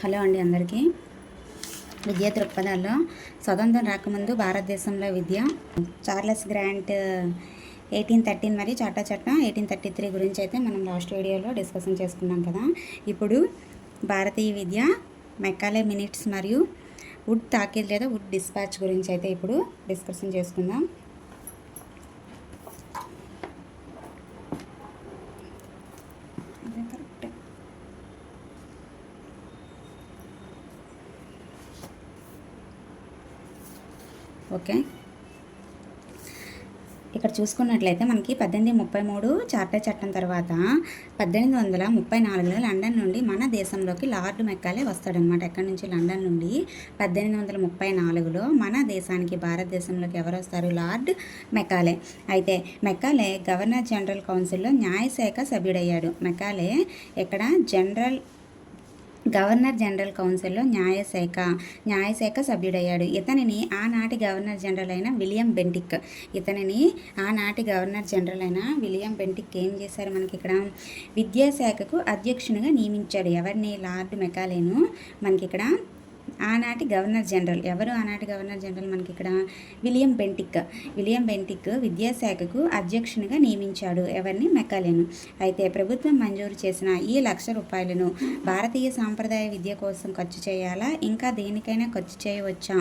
Hello అండి అందరికీ. విద్యా దృక్పథాల్లో స్వతంత్రం రాకముందు భారతదేశంలో విద్య చార్లెస్ గ్రాంట్ 1813 మరియు చార్టర్ చట్టం 1833 గురించి అయితే మనం లాస్ట్ వీడియోలో డిస్కషన్ చేసుకున్నాం కదా. ఇప్పుడు భారతీయ విద్య మెకాలే మినిట్స్ మరియు వుడ్ తాకీద్ లేదా వుడ్ డిస్పాచ్ గురించి అయితే ఇప్పుడు డిస్కషన్ చేసుకుందాం. ఓకే, ఇక్కడ చూసుకున్నట్లయితే మనకి 1833 చార్టర్ చట్టం తర్వాత 1834లో లండన్ నుండి మన దేశంలోకి లార్డ్ మెకాలే వస్తాడనమాట. ఎక్కడి నుంచి? లండన్ నుండి 1834లో మన దేశానికి భారతదేశంలోకి ఎవరు వస్తారు? Lord Macaulay. అయితే మెకాలే గవర్నర్ జనరల్ కౌన్సిల్లో న్యాయశాఖ సభ్యుడయ్యాడు. మెకాలే ఇక్కడ గవర్నర్ జనరల్ కౌన్సిల్లో న్యాయశాఖ సభ్యుడయ్యాడు. ఇతనిని ఆనాటి గవర్నర్ జనరల్ అయిన విలియం బెంటిక్ ఏం చేశారు? మనకి ఇక్కడ విద్యాశాఖకు అధ్యక్షునిగా నియమించాడు. ఎవరిని? లార్డ్ మెకాలేను. మనకి ఇక్కడ ఆనాటి గవర్నర్ జనరల్ ఎవరు? ఆనాటి గవర్నర్ జనరల్ మనకి ఇక్కడ విలియం బెంటిక్ విద్యాశాఖకు అధ్యక్షునిగా నియమించాడు. ఎవరిని? మెకాలేను. అయితే ప్రభుత్వం మంజూరు చేసిన ఈ ₹1,00,000 భారతీయ సాంప్రదాయ విద్య కోసం ఖర్చు చేయాలా, ఇంకా దేనికైనా ఖర్చు చేయవచ్చా,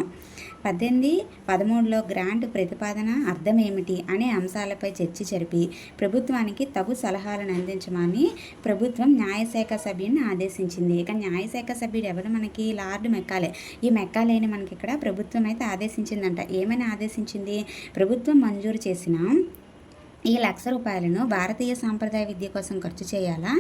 1813లో గ్రాంట్ ప్రతిపాదన అర్థం ఏమిటి అనే అంశాలపై చర్చ జరిపి ప్రభుత్వానికి తగు సలహాలను అందించమని ప్రభుత్వం న్యాయశాఖ సభ్యుడిని ఆదేశించింది. ఇక న్యాయశాఖ సభ్యుడు ఎవరు? మనకి లార్డ్ మెకాలే. ఈ మెకాలేని మనకి ఇక్కడ ప్రభుత్వం అయితే ఆదేశించిందంట. ఏమని ఆదేశించింది? ప్రభుత్వం మంజూరు చేసిన ఈ ₹1,00,000 భారతీయ సాంప్రదాయ విద్య కోసం ఖర్చు చేయాలా,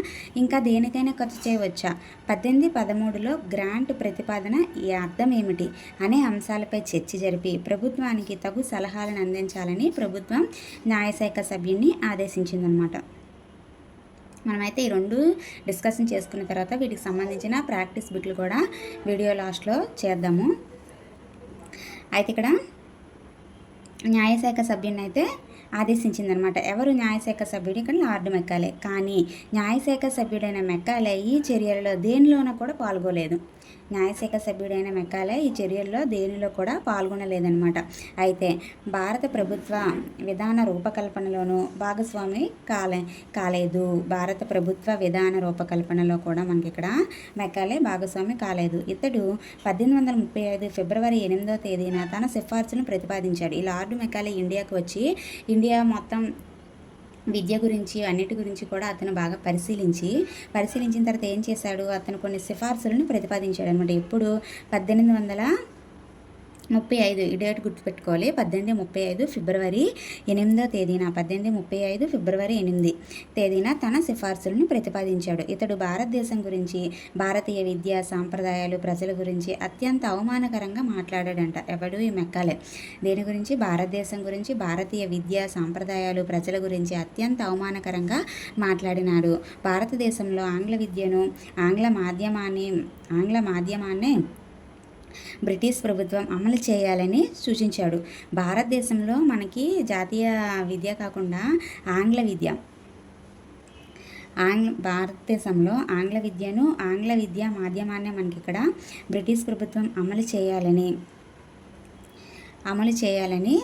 ఇంకా దేనికైనా ఖర్చు చేయవచ్చా, 1813లో గ్రాంట్ ప్రతిపాదన ఈ అర్థం ఏమిటి అనే అంశాలపై చర్చ జరిపి ప్రభుత్వానికి తగు సలహాలను అందించాలని ప్రభుత్వం న్యాయశాఖ సభ్యుడిని ఆదేశించిందనమాట. మనమైతే ఈ రెండు డిస్కషన్ చేసుకున్న తర్వాత వీటికి సంబంధించిన ప్రాక్టీస్ బిట్లు కూడా వీడియో లాస్ట్లో చేద్దాము. అయితే ఇక్కడ న్యాయశాఖ సభ్యుడిని అయితే ఆదేశించిందనమాట. ఎవరు న్యాయశాఖ సభ్యుడు? ఇక్కడ లార్డ్ మెకాలే. కానీ న్యాయశాఖ సభ్యుడైన మెకాలే ఈ చర్యలలో దేనిలోనూ కూడా పాల్గొలేదు. న్యాయశాఖ సభ్యుడైన మెకాలే ఈ చర్యల్లో దేనిలో కూడా పాల్గొనలేదన్నమాట. అయితే భారత ప్రభుత్వ విధాన రూపకల్పనలోనూ భాగస్వామి కాలేదు. భారత ప్రభుత్వ విధాన రూపకల్పనలో కూడా మనకి ఇక్కడ మెకాలే భాగస్వామి కాలేదు. ఇతడు 1835 ఫిబ్రవరి 8వ తేదీన తన సిఫార్సును ప్రతిపాదించాడు. ఈ లార్డ్ మెకాలే ఇండియాకు వచ్చి ఇండియా మొత్తం విద్య గురించి అన్నిటి గురించి కూడా అతను బాగా పరిశీలించిన తర్వాత ఏం చేశాడు? అతను కొన్ని సిఫార్సులను ప్రతిపాదించాడు అనమాట. ఎప్పుడు? 1835. ఈ డేట్ గుర్తుపెట్టుకోవాలి. 1835 ఫిబ్రవరి 8వ తేదీన 1835 ఫిబ్రవరి 8 తేదీన తన సిఫార్సులను ప్రతిపాదించాడు. ఇతడు భారతదేశం గురించి, భారతీయ విద్యా సాంప్రదాయాలు, ప్రజల గురించి అత్యంత అవమానకరంగా మాట్లాడాడంట. ఎవడు? ఈ మెకాలే. దేని గురించి? భారతదేశం గురించి, భారతీయ విద్యా సాంప్రదాయాలు, ప్రజల గురించి అత్యంత అవమానకరంగా మాట్లాడినాడు. భారతదేశంలో ఆంగ్ల విద్యను, ఆంగ్ల మాధ్యమాన్నే బ్రిటిష్ ప్రభుత్వం అమలు చేయాలని సూచించాడు. భారతదేశంలో మనకి జాతీయ విద్య కాకుండా భారతదేశంలో ఆంగ్ల విద్యను, ఆంగ్ల విద్యా మాధ్యమాన్ని మనకి ఇక్కడ బ్రిటిష్ ప్రభుత్వం అమలు చేయాలని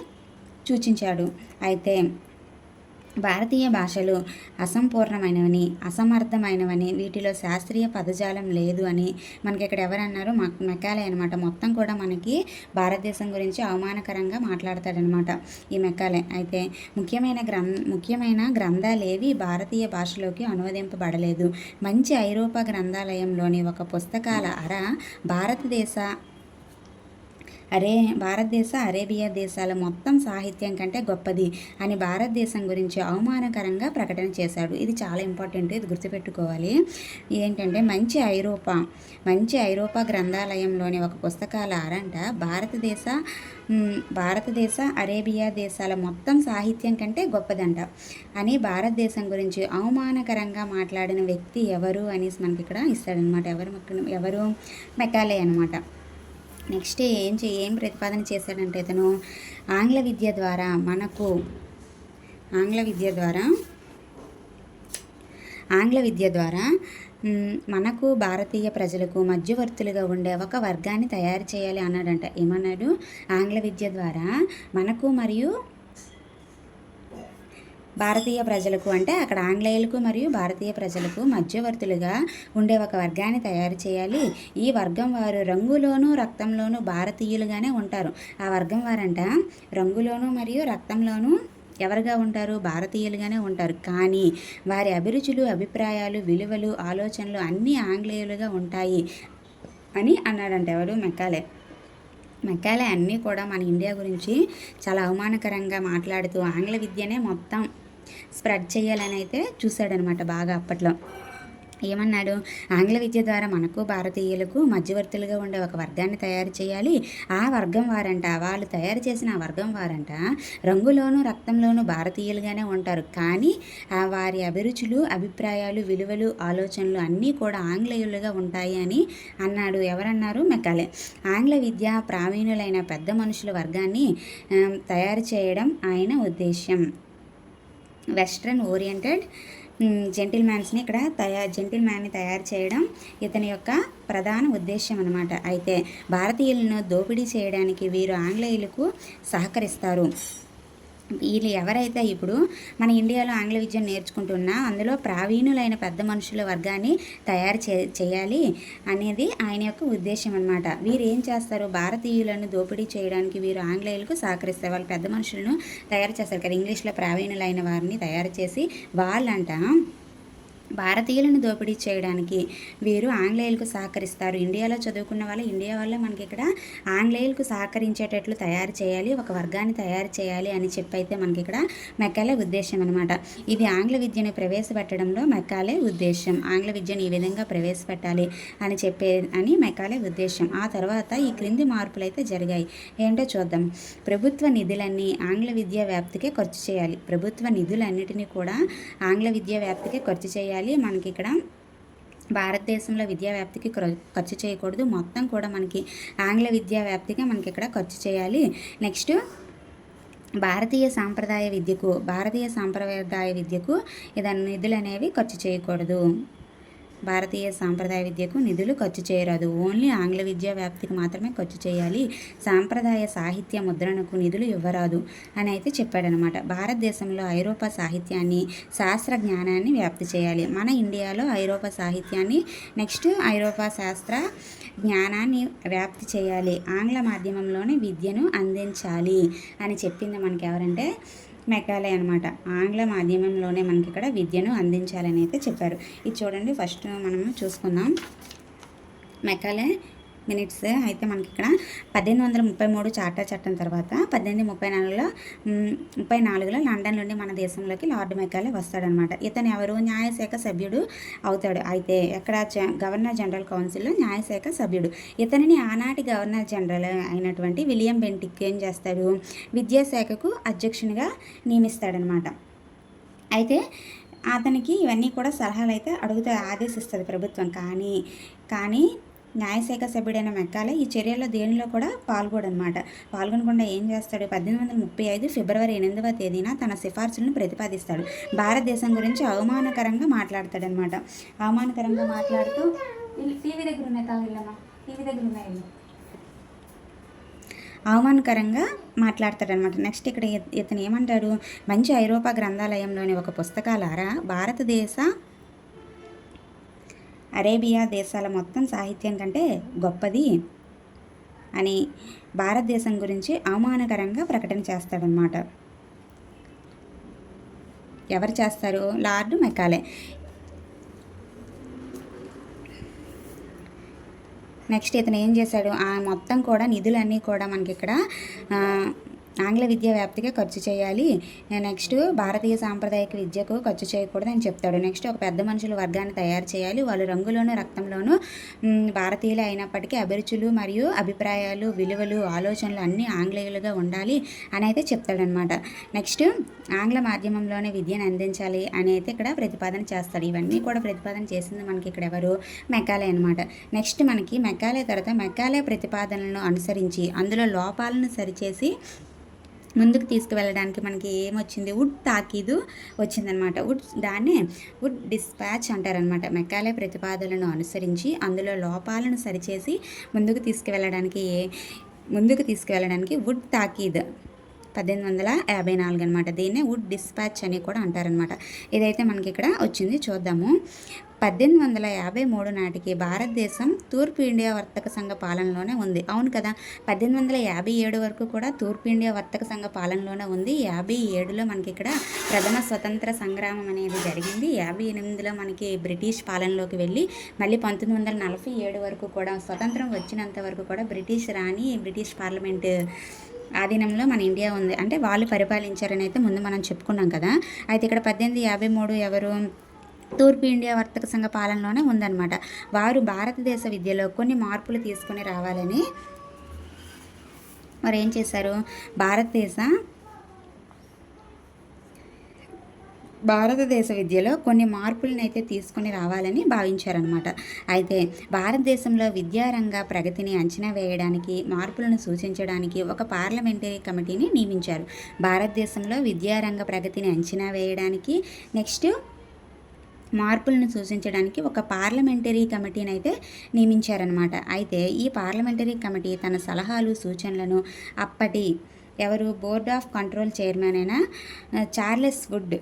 సూచించాడు. అయితే భారతీయ భాషలు అసంపూర్ణమైనవని, అసమర్థమైనవని, వీటిలో శాస్త్రీయ పదజాలం లేదు అని మనకి ఇక్కడ ఎవరన్నారు? మెకాలే అనమాట. మొత్తం కూడా మనకి భారతదేశం గురించి అవమానకరంగా మాట్లాడతాడనమాట ఈ మెకాలే. అయితే ముఖ్యమైన గ్రంథాలేవి భారతీయ భాషలోకి అనువదింపబడలేదు. మంచి ఐరోపా గ్రంథాలయంలోని ఒక పుస్తకాల అర భారతదేశ అరేబియా దేశాల మొత్తం సాహిత్యం కంటే గొప్పది అని భారతదేశం గురించి అవమానకరంగా ప్రకటన చేశాడు. ఇది చాలా ఇంపార్టెంట్, ఇది గుర్తుపెట్టుకోవాలి. ఏంటంటే మంచి ఐరోపా గ్రంథాలయంలోని ఒక పుస్తకాల అరంట భారతదేశ అరేబియా దేశాల మొత్తం సాహిత్యం కంటే గొప్పదంట అని భారతదేశం గురించి అవమానకరంగా మాట్లాడిన వ్యక్తి ఎవరు అనేసి మనకి ఇక్కడ ఇస్తాడనమాట. ఎవరు? మెకాలే అనమాట. నెక్స్ట్ ఏం ప్రతిపాదన చేశాడంటే ఇతను ఆంగ్ల విద్య ద్వారా ఆంగ్ల విద్య ద్వారా మనకు భారతీయ ప్రజలకు మధ్యవర్తులుగా ఉండే ఒక వర్గాన్ని తయారు చేయాలి అన్నాడంట. ఏమన్నాడు? ఆంగ్ల విద్య ద్వారా మనకు మరియు భారతీయ ప్రజలకు, అంటే అక్కడ ఆంగ్లేయులకు మరియు భారతీయ ప్రజలకు మధ్యవర్తులుగా ఉండే ఒక వర్గాన్ని తయారు చేయాలి. ఈ వర్గం వారు రంగులోనూ రక్తంలోనూ భారతీయులుగానే ఉంటారు. ఆ వర్గం వారంట రంగులోనూ మరియు రక్తంలోనూ ఎవరుగా ఉంటారు? భారతీయులుగానే ఉంటారు. కానీ వారి అభిరుచులు, అభిప్రాయాలు, విలువలు, ఆలోచనలు అన్నీ ఆంగ్లేయులుగా ఉంటాయి అని అన్నాడంట. ఎవరు? మెకాలే. మెకాలే అన్నీ కూడా మన ఇండియా గురించి చాలా అవమానకరంగా మాట్లాడుతూ ఆంగ్ల విద్యనే మొత్తం స్ప్రెడ్ చేయాలని అయితే చూశాడనమాట బాగా అప్పట్లో. ఏమన్నాడు? ఆంగ్ల విద్య ద్వారా మనకు భారతీయులకు మధ్యవర్తులుగా ఉండే ఒక వర్గాన్ని తయారు చేయాలి. ఆ వర్గం వారంట, వాళ్ళు తయారు చేసిన ఆ వర్గం వారంట రంగులోనూ రక్తంలోనూ భారతీయులుగానే ఉంటారు. కానీ వారి అభిరుచులు, అభిప్రాయాలు, విలువలు, ఆలోచనలు అన్నీ కూడా ఆంగ్లేయులుగా ఉంటాయి అని అన్నాడు. ఎవరన్నారు? మెకాలే. ఆంగ్ల విద్య ప్రావీణులైన పెద్ద మనుషుల వర్గాన్ని తయారు చేయడం ఆయన ఉద్దేశ్యం. వెస్ట్రన్ ఓరియంటెడ్ జెంటిల్మ్యాన్స్ని ఇక్కడ జెంటిల్మ్యాన్ని తయారు చేయడం ఇతని యొక్క ప్రధాన ఉద్దేశం అన్నమాట. అయితే భారతీయులను దోపిడీ చేయడానికి వీరు ఆంగ్లేయులకు సహకరిస్తారు. వీళ్ళు ఎవరైతే ఇప్పుడు మన ఇండియాలో ఆంగ్ల విద్యను నేర్చుకుంటున్నా అందులో ప్రావీణులైన పెద్ద మనుషుల వర్గాన్ని తయారు చేయాలి అనేది ఆయన యొక్క ఉద్దేశం అనమాట. వీరు ఏం చేస్తారు? భారతీయులను దోపిడీ చేయడానికి వీరు ఆంగ్లేయులకు సహకరిస్తారు. వాళ్ళు పెద్ద మనుషులను తయారు చేస్తారు కదా, ఇంగ్లీష్లో ప్రావీణులైన వారిని తయారు చేసి వాళ్ళంట భారతీయులను దోపిడీ చేయడానికి వీరు ఆంగ్లేయులకు సహకరిస్తారు. ఇండియాలో చదువుకున్న వాళ్ళు ఇండియా వల్ల మనకి ఇక్కడ ఆంగ్లేయులకు సహకరించేటట్లు తయారు చేయాలి, ఒక వర్గాన్ని తయారు చేయాలి అని చెప్పైతే మనకి ఇక్కడ మెకాలే ఉద్దేశం అనమాట. ఇది ఆంగ్ల విద్యను ప్రవేశపెట్టడంలో మెకాలే ఉద్దేశం. ఆంగ్ల విద్యను ఈ విధంగా ప్రవేశపెట్టాలి అని మెకాలే ఉద్దేశం. ఆ తర్వాత ఈ క్రింది మార్పులు అయితే జరిగాయి. ఏంటో చూద్దాం. ప్రభుత్వ నిధులన్నీ ఆంగ్ల విద్యా వ్యాప్తికే ఖర్చు చేయాలి. ప్రభుత్వ నిధులన్నిటినీ కూడా ఆంగ్ల విద్యా వ్యాప్తికే ఖర్చు చేయాలి. మనకి ఇక్కడ భారతదేశంలో విద్యా వ్యాప్తికి ఖర్చు చేయకూడదు, మొత్తం కూడా మనకి ఆంగ్ల విద్యా వ్యాప్తికి మనకి ఇక్కడ ఖర్చు చేయాలి. నెక్స్ట్ భారతీయ సాంప్రదాయ విద్యకు ఏదైనా నిధులు అనేవి ఖర్చు చేయకూడదు. భారతీయ సాంప్రదాయ విద్యకు నిధులు ఖర్చు చేయరాదు, ఓన్లీ ఆంగ్ల విద్యా వ్యాప్తికి మాత్రమే ఖర్చు చేయాలి. సాంప్రదాయ సాహిత్య ముద్రణకు నిధులు ఇవ్వరాదు అని అయితే చెప్పాడనమాట. భారతదేశంలో ఐరోపా సాహిత్యాన్ని, శాస్త్ర జ్ఞానాన్ని వ్యాప్తి చేయాలి. మన ఇండియాలో ఐరోపా సాహిత్యాన్ని, నెక్స్ట్ ఐరోపా శాస్త్ర జ్ఞానాన్ని వ్యాప్తి చేయాలి. ఆంగ్ల మాధ్యమంలోనే విద్యను అందించాలి అని చెప్పింది మనకి ఎవరంటే మెకాలే అనమాట. ఆంగ్ల మాధ్యమంలోనే మనకి ఇక్కడ విద్యను అందించాలని అయితే చెప్పారు. ఇది చూడండి, ఫస్ట్ మనము చూసుకుందాం మెకాలే మినిట్స్. అయితే మనకి ఇక్కడ 1833 చార్టర్ చట్టం తర్వాత 1834లో లండన్ నుండి మన దేశంలోకి లార్డ్ మెకాలే వస్తాడనమాట. ఇతను ఎవరు? న్యాయశాఖ సభ్యుడు అవుతాడు. అయితే ఎక్కడ? గవర్నర్ జనరల్ కౌన్సిల్లో న్యాయశాఖ సభ్యుడు. ఇతనిని ఆనాటి గవర్నర్ జనరల్ అయినటువంటి విలియం బెంటిక్ ఏం చేస్తాడు? విద్యాశాఖకు అధ్యక్షునిగా నియమిస్తాడనమాట. అయితే అతనికి ఇవన్నీ కూడా సలహాలు అయితే ఆదేశిస్తుంది ప్రభుత్వం. కానీ న్యాయశాఖ సభ్యుడైన మెకాలే ఈ చర్యల్లో దేనిలో కూడా పాల్గొనకుండా ఏం చేస్తాడు? 1835 ఫిబ్రవరి 8వ తేదీన తన సిఫార్సులను ప్రతిపాదిస్తాడు. భారతదేశం గురించి అవమానకరంగా మాట్లాడతాడనమాట. అవమానకరంగా మాట్లాడుతూ టీవీ దగ్గర ఉన్నాయి అవమానకరంగా మాట్లాడతాడనమాట. నెక్స్ట్ ఇక్కడ ఇతను ఏమంటాడు? మంచి ఐరోపా గ్రంథాలయంలోని ఒక పుస్తకాలారా భారతదేశ అరేబియా దేశాల మొత్తం సాహిత్యం కంటే గొప్పది అని భారతదేశం గురించి అవమానకరంగా ప్రకటన చేస్తాడనమాట. ఎవరు చేస్తారు? Lord Macaulay. నెక్స్ట్ ఇతను ఏం చేశాడు? మొత్తం కూడా నిధులన్నీ కూడా మనకి ఇక్కడ ఆంగ్ల విద్యా వ్యాప్తిగా ఖర్చు చేయాలి. నెక్స్ట్ భారతీయ సాంప్రదాయక విద్యకు ఖర్చు చేయకూడదని చెప్తాడు. నెక్స్ట్ ఒక పెద్ద మనుషుల వర్గాన్ని తయారు చేయాలి. వాళ్ళు రంగులోనూ రక్తంలోనూ భారతీయులు అయినప్పటికీ అభిరుచులు మరియు అభిప్రాయాలు, విలువలు, ఆలోచనలు అన్నీ ఆంగ్లేయులుగా ఉండాలి అని అయితే చెప్తాడనమాట. నెక్స్ట్ ఆంగ్ల మాధ్యమంలోనే విద్యను అందించాలి అని అయితే ఇక్కడ ప్రతిపాదన చేస్తాడు. ఇవన్నీ కూడా ప్రతిపాదన చేసింది మనకి ఇక్కడ ఎవరు? మెకాలే అనమాట. నెక్స్ట్ మనకి మెకాలే తర్వాత మెకాలే ప్రతిపాదనలను అనుసరించి అందులో లోపాలను సరిచేసి ముందుకు తీసుకువెళ్ళడానికి మనకి ఏమొచ్చింది, వుడ్ తాకీదు వచ్చిందనమాట. దాన్నే వుడ్ డిస్పాచ్ అంటారనమాట. మెకాలే ప్రతిపాదనలను అనుసరించి అందులో లోపాలను సరిచేసి ముందుకు తీసుకువెళ్ళడానికి వుడ్ తాకీద్ 1854 అనమాట. దీన్నే వుడ్ డిస్పాచ్ అని కూడా అంటారనమాట. ఇదైతే మనకి ఇక్కడ వచ్చింది, చూద్దాము. 1853 నాటికి భారతదేశం తూర్పు ఇండియా వర్తక సంఘ పాలనలోనే ఉంది. అవును కదా, 1857 వరకు కూడా తూర్పు ఇండియా వర్తక సంఘ పాలనలోనే ఉంది. 57లో మనకి ఇక్కడ ప్రథమ స్వతంత్ర సంగ్రామం అనేది జరిగింది. 58లో మనకి బ్రిటిష్ పాలనలోకి వెళ్ళి మళ్ళీ 1947 వరకు కూడా స్వతంత్రం వచ్చినంత వరకు కూడా బ్రిటిష్ పార్లమెంట్ ఆధీనంలో మన ఇండియా ఉంది. అంటే వాళ్ళు పరిపాలించారని అయితే ముందు మనం చెప్పుకున్నాం కదా. అయితే ఇక్కడ 1853 ఎవరు, తూర్పు ఇండియా వర్తక సంఘ పాలనలోనే ఉందన్నమాట. వారు భారతదేశ విద్యలో కొన్ని మార్పులు తీసుకొని రావాలని వారు ఏం చేశారు, భారతదేశ విద్యలో కొన్ని మార్పులను అయితే తీసుకొని రావాలని భావించారనమాట. అయితే భారతదేశంలో విద్యారంగ ప్రగతిని అంచనా వేయడానికి, మార్పులను సూచించడానికి ఒక పార్లమెంటరీ కమిటీని నియమించారు. భారతదేశంలో విద్యారంగ ప్రగతిని అంచనా వేయడానికి, నెక్స్ట్ మార్పులను సూచించడానికి ఒక పార్లమెంటరీ కమిటీని అయితే నియమించారనమాట. అయితే ఈ పార్లమెంటరీ కమిటీ తన సలహాలు సూచనలను అప్పటి బోర్డ్ ఆఫ్ కంట్రోల్ చైర్మన్ అయిన చార్లెస్ వుడ్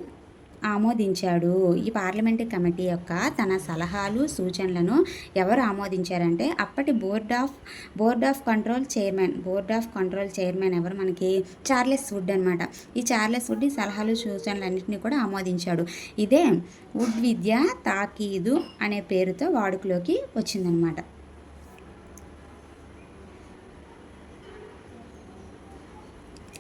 ఆమోదించాడు. ఈ పార్లమెంటరీ కమిటీ యొక్క తన సలహాలు సూచనలను ఎవరు ఆమోదించారంటే అప్పటి బోర్డ్ ఆఫ్ కంట్రోల్ చైర్మన్ ఎవరు, మనకి చార్లెస్ వుడ్ అనమాట. ఈ చార్లెస్ వుడ్ ఈ సలహాలు సూచనలన్నింటినీ కూడా ఆమోదించాడు. ఇదే వుడ్ విద్య తాకీదు అనే పేరుతో వాడుకలోకి వచ్చిందనమాట.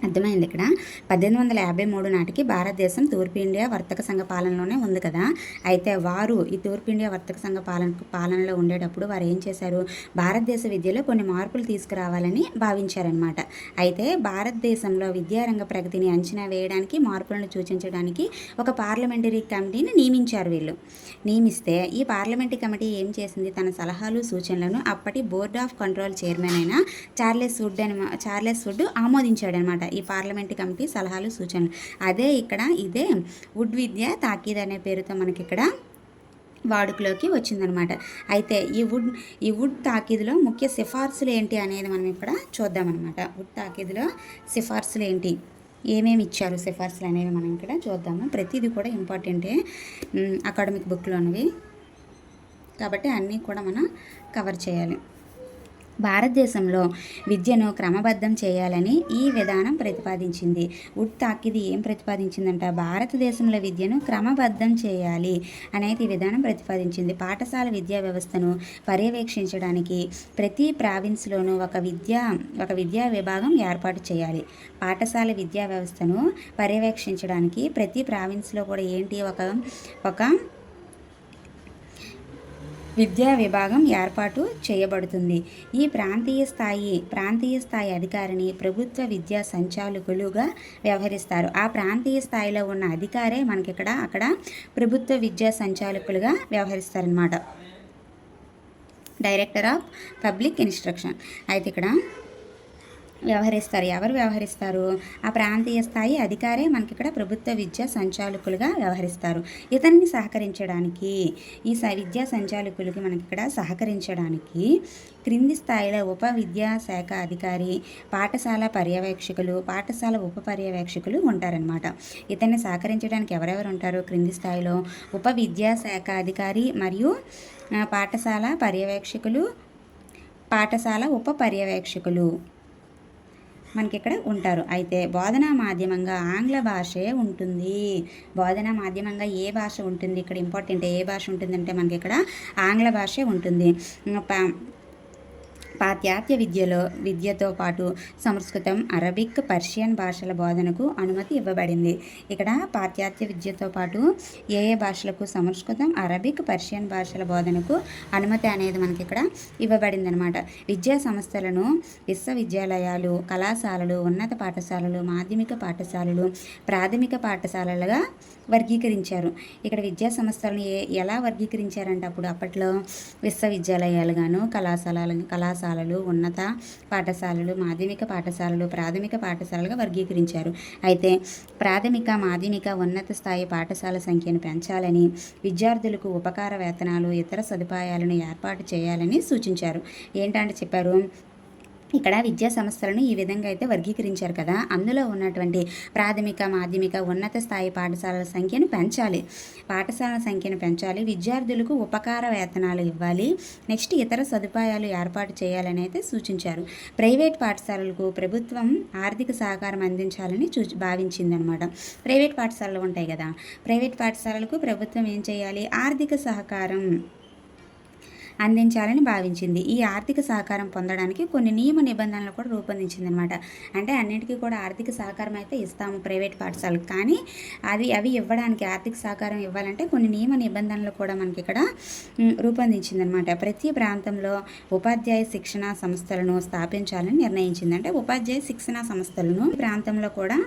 అర్థమైంది. ఇక్కడ 1853 నాటికి భారతదేశం తూర్పు ఇండియా వర్తక సంఘ పాలనలోనే ఉంది కదా. అయితే వారు ఈ తూర్పు ఇండియా వర్తక సంఘ పాలనలో ఉండేటప్పుడు వారు ఏం చేశారు, భారతదేశ విద్యలో కొన్ని మార్పులు తీసుకురావాలని భావించారనమాట. అయితే భారతదేశంలో విద్యారంగ ప్రగతిని అంచనా వేయడానికి, మార్పులను సూచించడానికి ఒక పార్లమెంటరీ కమిటీని నియమిస్తే ఈ పార్లమెంటరీ కమిటీ ఏం చేసింది, తన సలహాలు సూచనలను అప్పటి బోర్డ్ ఆఫ్ కంట్రోల్ చైర్మన్ అయిన చార్లెస్ వుడ్ ఆమోదించాడనమాట. ఈ పార్లమెంటరీ కమిటీ సలహాలు సూచనలు ఇదే వుడ్ విద్య తాకీద్ అనే పేరుతో మనకి ఇక్కడ వాడుకలోకి వచ్చిందనమాట. అయితే ఈ వుడ్ తాకీదులో ముఖ్య సిఫార్సులు ఏంటి అనేది మనం ఇక్కడ చూద్దామన్నమాట. వుడ్ తాకీదులో సిఫార్సులు ఏంటి, ఏమేమి ఇచ్చారు సిఫార్సులు అనేవి మనం ఇక్కడ చూద్దాము. ప్రతిదీ కూడా ఇంపార్టెంటే అకాడమిక్ బుక్లోనివి కాబట్టి అన్నీ కూడా మనం కవర్ చేయాలి. భారతదేశంలో విద్యను క్రమబద్ధం చేయాలని ఈ విధానం ప్రతిపాదించింది. వుడ్ తాకీద్ ఏం ప్రతిపాదించిందంట, భారతదేశంలో విద్యను క్రమబద్ధం చేయాలి అనేది ఈ విధానం ప్రతిపాదించింది. పాఠశాల విద్యా వ్యవస్థను పర్యవేక్షించడానికి ప్రతి ప్రావిన్స్లోనూ ఒక విద్యా విభాగం ఏర్పాటు చేయాలి. పాఠశాల విద్యా వ్యవస్థను పర్యవేక్షించడానికి ప్రతి ప్రావిన్స్లో కూడా ఒక విద్యా విభాగం ఏర్పాటు చేయబడుతుంది. ఈ ప్రాంతీయ స్థాయి అధికారిని ప్రభుత్వ విద్యా సంచాలకులుగా వ్యవహరిస్తారు. ఆ ప్రాంతీయ స్థాయిలో ఉన్న అధికారే మనకి అక్కడ ప్రభుత్వ విద్యా సంచాలకులుగా వ్యవహరిస్తారనమాట. డైరెక్టర్ ఆఫ్ పబ్లిక్ ఇన్స్ట్రక్షన్ అయితే ఇక్కడ ఎవరు వ్యవహరిస్తారు, ఆ ప్రాంతీయ స్థాయి అధికారే మనకి ఇక్కడ ప్రభుత్వ విద్యా సంచాలకులుగా వ్యవహరిస్తారు. ఇతన్ని సహకరించడానికి ఈ విద్యా సంచాలకులకి మనకి ఇక్కడ సహకరించడానికి క్రింది స్థాయిలో ఉప విద్యా శాఖ అధికారి, పాఠశాల పర్యవేక్షకులు, పాఠశాల ఉప పర్యవేక్షకులు ఉంటారనమాట. ఇతన్ని సహకరించడానికి ఎవరెవరు ఉంటారు, క్రింది స్థాయిలో ఉప విద్యా శాఖ అధికారి మరియు పాఠశాల పర్యవేక్షకులు, పాఠశాల ఉప పర్యవేక్షకులు మనకి ఇక్కడ ఉంటారు. అయితే బోధనా మాధ్యమంగా ఆంగ్ల భాషే ఉంటుంది. బోధనా మాధ్యమంగా ఏ భాష ఉంటుంది, ఇక్కడ ఇంపార్టెంట్ ఏ భాష ఉంటుందంటే మనకి ఇక్కడ ఆంగ్ల భాషే ఉంటుంది. పాశ్చాత్య విద్యతో పాటు సంస్కృతం, అరబిక్, పర్షియన్ భాషల బోధనకు అనుమతి ఇవ్వబడింది. ఇక్కడ పాశ్చాత్య విద్యతో పాటు ఏ భాషలకు, సంస్కృతం, అరబిక్, పర్షియన్ భాషల బోధనకు అనుమతి అనేది మనకి ఇక్కడ ఇవ్వబడింది అనమాట. విద్యా సంస్థలను విశ్వవిద్యాలయాలు, కళాశాలలు, ఉన్నత పాఠశాలలు, మాధ్యమిక పాఠశాలలు, ప్రాథమిక పాఠశాలలుగా వర్గీకరించారు. ఇక్కడ విద్యా సంస్థలను ఎలా వర్గీకరించారంటే అప్పట్లో విశ్వవిద్యాలయాలుగాను, కళాశాలలుగాను పాఠశాలలు, ఉన్నత పాఠశాలలు, మాధ్యమిక పాఠశాలలు, ప్రాథమిక పాఠశాలలుగా వర్గీకరించారు. అయితే ప్రాథమిక, మాధ్యమిక, ఉన్నత స్థాయి పాఠశాల సంఖ్యను పెంచాలని, విద్యార్థులకు ఉపకార వేతనాలు, ఇతర సదుపాయాలను ఏర్పాటు చేయాలని సూచించారు. ఏంటంటే చెప్పారు, ఇక్కడ విద్యా సంస్థలను ఈ విధంగా అయితే వర్గీకరించారు కదా, అందులో ఉన్నటువంటి ప్రాథమిక, మాధ్యమిక, ఉన్నత స్థాయి పాఠశాలల సంఖ్యను పెంచాలి, విద్యార్థులకు ఉపకార వేతనాలు ఇవ్వాలి, నెక్స్ట్ ఇతర సదుపాయాలు ఏర్పాటు చేయాలని అయితే సూచించారు. ప్రైవేట్ పాఠశాలలకు ప్రభుత్వం ఆర్థిక సహకారం అందించాలని భావించిందనమాట. ప్రైవేట్ పాఠశాలలు ఉంటాయి కదా, ప్రైవేట్ పాఠశాలలకు ప్రభుత్వం ఏం చేయాలి, ఆర్థిక సహకారం అందించాలని భావించింది. ఈ ఆర్థిక సహకారం పొందడానికి కొన్ని నియమ నిబంధనలు కూడా రూపొందించింది అనమాట. అంటే అన్నిటికీ కూడా ఆర్థిక సహకారం అయితే ఇస్తాము ప్రైవేట్ పాఠశాలకు, కానీ అవి ఇవ్వడానికి, ఆర్థిక సహకారం ఇవ్వాలంటే కొన్ని నియమ నిబంధనలు కూడా మనకి ఇక్కడ రూపొందించింది అనమాట. ప్రతి ప్రాంతంలో ఉపాధ్యాయ శిక్షణ సంస్థలను స్థాపించాలని నిర్ణయించింది. అంటే ఉపాధ్యాయ శిక్షణ సంస్థలను ప్రాంతంలో కూడా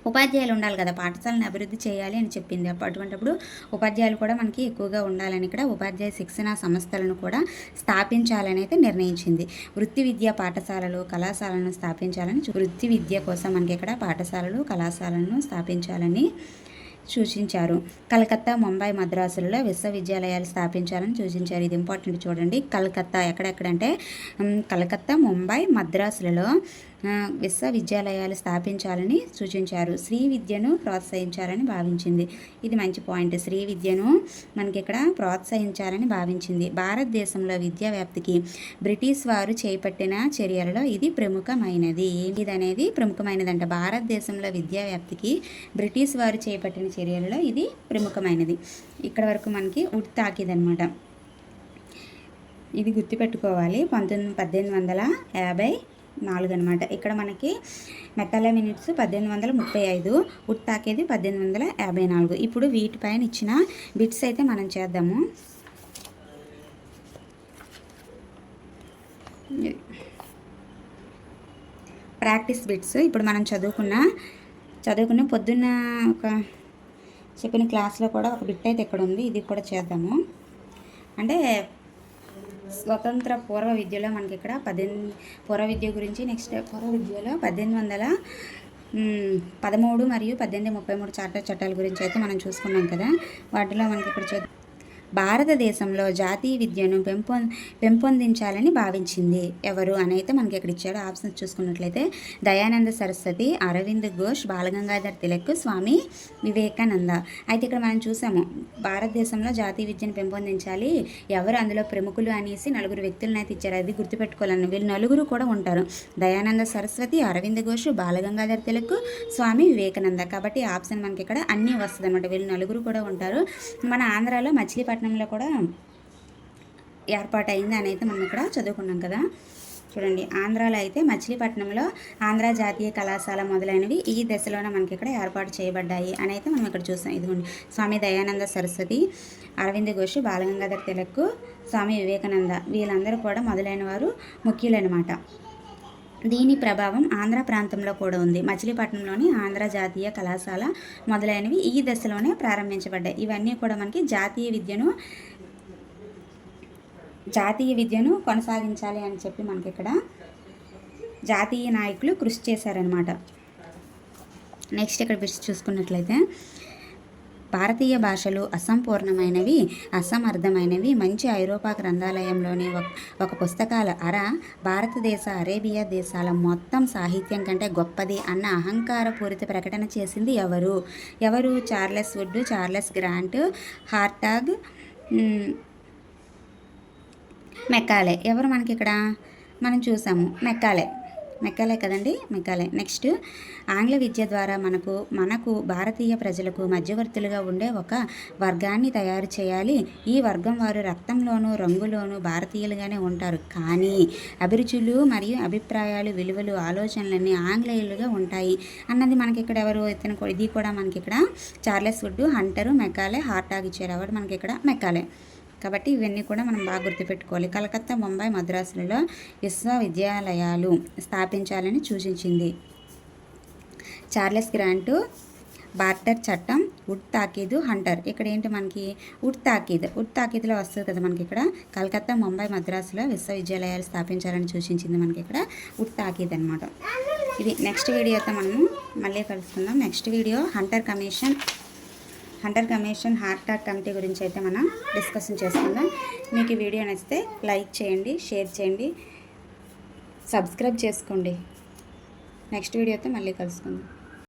ఉపాధ్యాయులు ఉండాలి కదా, పాఠశాలను అభివృద్ధి చేయాలి అని చెప్పింది. అటువంటిప్పుడు ఉపాధ్యాయులు కూడా మనకి ఎక్కువగా ఉండాలని ఇక్కడ ఉపాధ్యాయ శిక్షణ సంస్థలను కూడా స్థాపించాలని అయితే నిర్ణయించింది. వృత్తి విద్యా పాఠశాలలు, కళాశాలను స్థాపించాలని, వృత్తి విద్య కోసం మనకి ఇక్కడ పాఠశాలలు, కళాశాలను స్థాపించాలని సూచించారు. కలకత్తా, ముంబై, మద్రాసులలో విశ్వవిద్యాలయాలు స్థాపించాలని సూచించారు. ఇది ఇంపార్టెంట్ చూడండి. కలకత్తా ఎక్కడెక్కడంటే కలకత్తా, ముంబై, మద్రాసులలో విశ్వవిద్యాలయాలు స్థాపించాలని సూచించారు. శ్రీ విద్యను ప్రోత్సహించాలని భావించింది. ఇది మంచి పాయింట్. శ్రీ విద్యను మనకి ఇక్కడ ప్రోత్సహించాలని భావించింది. భారతదేశంలో విద్యా వ్యాప్తికి బ్రిటిష్ వారు చేపట్టిన చర్యలలో ఇది ప్రముఖమైనది. ఇది అనేది ప్రముఖమైనదంట. భారతదేశంలో విద్యా వ్యాప్తికి బ్రిటిష్ వారు చేపట్టిన చర్యలలో ఇది ప్రముఖమైనది. ఇక్కడ వరకు మనకి తాకిది అనమాట. ఇది గుర్తుపెట్టుకోవాలి. 1854 అనమాట. ఇక్కడ మనకి మెకాలే మినిట్స్ 1835, తాకేది 1854. ఇప్పుడు వీటిపైన ఇచ్చిన బిట్స్ అయితే మనం చేద్దాము. Practice bits. ఇప్పుడు మనం చదువుకున్న పొద్దున్న ఒక చెప్పిన క్లాస్లో కూడా ఒక బిట్ అయితే ఇక్కడ ఉంది, ఇది కూడా చేద్దాము. అంటే స్వతంత్ర పూర్వ విద్యలో మనకి ఇక్కడ పూర్వ విద్య గురించి, నెక్స్ట్ పూర్వ విద్యలో 1813 మరియు 1833 చట్టాల గురించి అయితే మనం చూసుకున్నాం కదా. వాటిలో మనకి ఇక్కడ భారతదేశంలో జాతీయ విద్యను పెంపొందించాలని భావించింది ఎవరు అని అయితే మనకి ఇక్కడ ఇచ్చాడు. ఆప్షన్స్ చూసుకున్నట్లయితే దయానంద సరస్వతి, అరవింద్ ఘోష్, బాలగంగాధర్ తిలక్, స్వామి వివేకానంద. అయితే ఇక్కడ మనం చూసాము భారతదేశంలో జాతీయ విద్యను పెంపొందించాలి, ఎవరు అందులో ప్రముఖులు అనేసి 4 వ్యక్తులను అయితే ఇచ్చారు. అది గుర్తుపెట్టుకోవాలని. వీళ్ళు 4 కూడా ఉంటారు. దయానంద సరస్వతి, అరవింద్ ఘోష్, బాలగంగాధర్ తిలక్, స్వామి వివేకానంద. కాబట్టి ఆప్షన్ మనకి ఇక్కడ అన్నీ వస్తుంది అనమాట. వీళ్ళు 4 కూడా ఉంటారు. మన ఆంధ్రాలో మచిలీపట్నంలో కూడా ఏర్పాటైంది అని అయితే మనం ఇక్కడ చదువుకున్నాం కదా. చూడండి, ఆంధ్రాలో అయితే మచిలీపట్నంలో ఆంధ్ర జాతీయ కళాశాల మొదలైనవి ఈ దశలోనే మనకి ఇక్కడ ఏర్పాటు చేయబడ్డాయి అని అయితే మనం ఇక్కడ చూస్తాం. ఇదిగోండి, స్వామి దయానంద సరస్వతి, అరవింద్ ఘోష్, బాలగంగాధర్ తిలక్, స్వామి వివేకానంద, వీళ్ళందరూ కూడా మొదలైన వారు ముఖ్యులన్నమాట. దీని ప్రభావం ఆంధ్ర ప్రాంతంలో కూడా ఉంది. మచిలీపట్నంలోని ఆంధ్ర జాతీయ కళాశాల మొదలైనవి ఈ దశలోనే ప్రారంభించబడ్డాయి. ఇవన్నీ కూడా మనకి జాతీయ విద్యను కొనసాగించాలి అని చెప్పి మనకి ఇక్కడ జాతీయ నాయకులు కృషి చేశారనమాట. నెక్స్ట్ ఇక్కడ చూసుకున్నట్లయితే భారతీయ భాషలు అసంపూర్ణమైనవి, అసమర్థమైనవి. మంచి ఐరోపా గ్రంథాలయంలోని ఒక పుస్తకాల భారతదేశ, అరేబియా దేశాల మొత్తం సాహిత్యం కంటే గొప్పది అన్న అహంకారపూరిత ప్రకటన చేసింది ఎవరు? Charles would, Charles grant, Hartog, Macaulay. ఎవరు మనకి ఇక్కడ మనం చూసాము? మెకాలే కదండి, మెకాలే. నెక్స్ట్, ఆంగ్ల విద్య ద్వారా మనకు భారతీయ ప్రజలకు మధ్యవర్తులుగా ఉండే ఒక వర్గాన్ని తయారు చేయాలి. ఈ వర్గం వారు రక్తంలోనూ రంగులోనూ భారతీయులుగానే ఉంటారు, కానీ అభిరుచులు మరియు అభిప్రాయాలు, విలువలు, ఆలోచనలన్నీ ఆంగ్లేయులుగా ఉంటాయి అన్నది మనకి ఇక్కడ ఎవరు? ఇది కూడా మనకి ఇక్కడ Charles would, hunter, Macaulay, Hartog ఇచ్చారు. ఎవరు మనకి ఇక్కడ? మెకాలే. కాబట్టి ఇవన్నీ కూడా మనం బాగా గుర్తుపెట్టుకోవాలి. కలకత్తా, ముంబై, మద్రాసులలో విశ్వవిద్యాలయాలు స్థాపించాలని సూచించింది. చార్లెస్ గ్రాంట్, బార్టర్ చట్టం, వుడ్ తాకీదు, హంటర్. ఇక్కడ ఏంటి మనకి వుడ్ తాకీదులో వస్తుంది కదా మనకి ఇక్కడ కలకత్తా, ముంబై, మద్రాసులో విశ్వవిద్యాలయాలు స్థాపించాలని సూచించింది మనకి ఇక్కడ వుడ్ తాకీదు అనమాట. ఇది నెక్స్ట్ వీడియోతో మనము మళ్ళీ కలుసుకుందాం. Next video Hunter commission Hartog committee గురించి అయితే మనం డిస్కషన్ చేసుకుందాం. మీకు ఈ వీడియో నచ్చితే లైక్ చేయండి, షేర్ చేయండి, సబ్స్క్రైబ్ చేసుకోండి. నెక్స్ట్ వీడియోతో మళ్ళీ కలుసుకుందాం.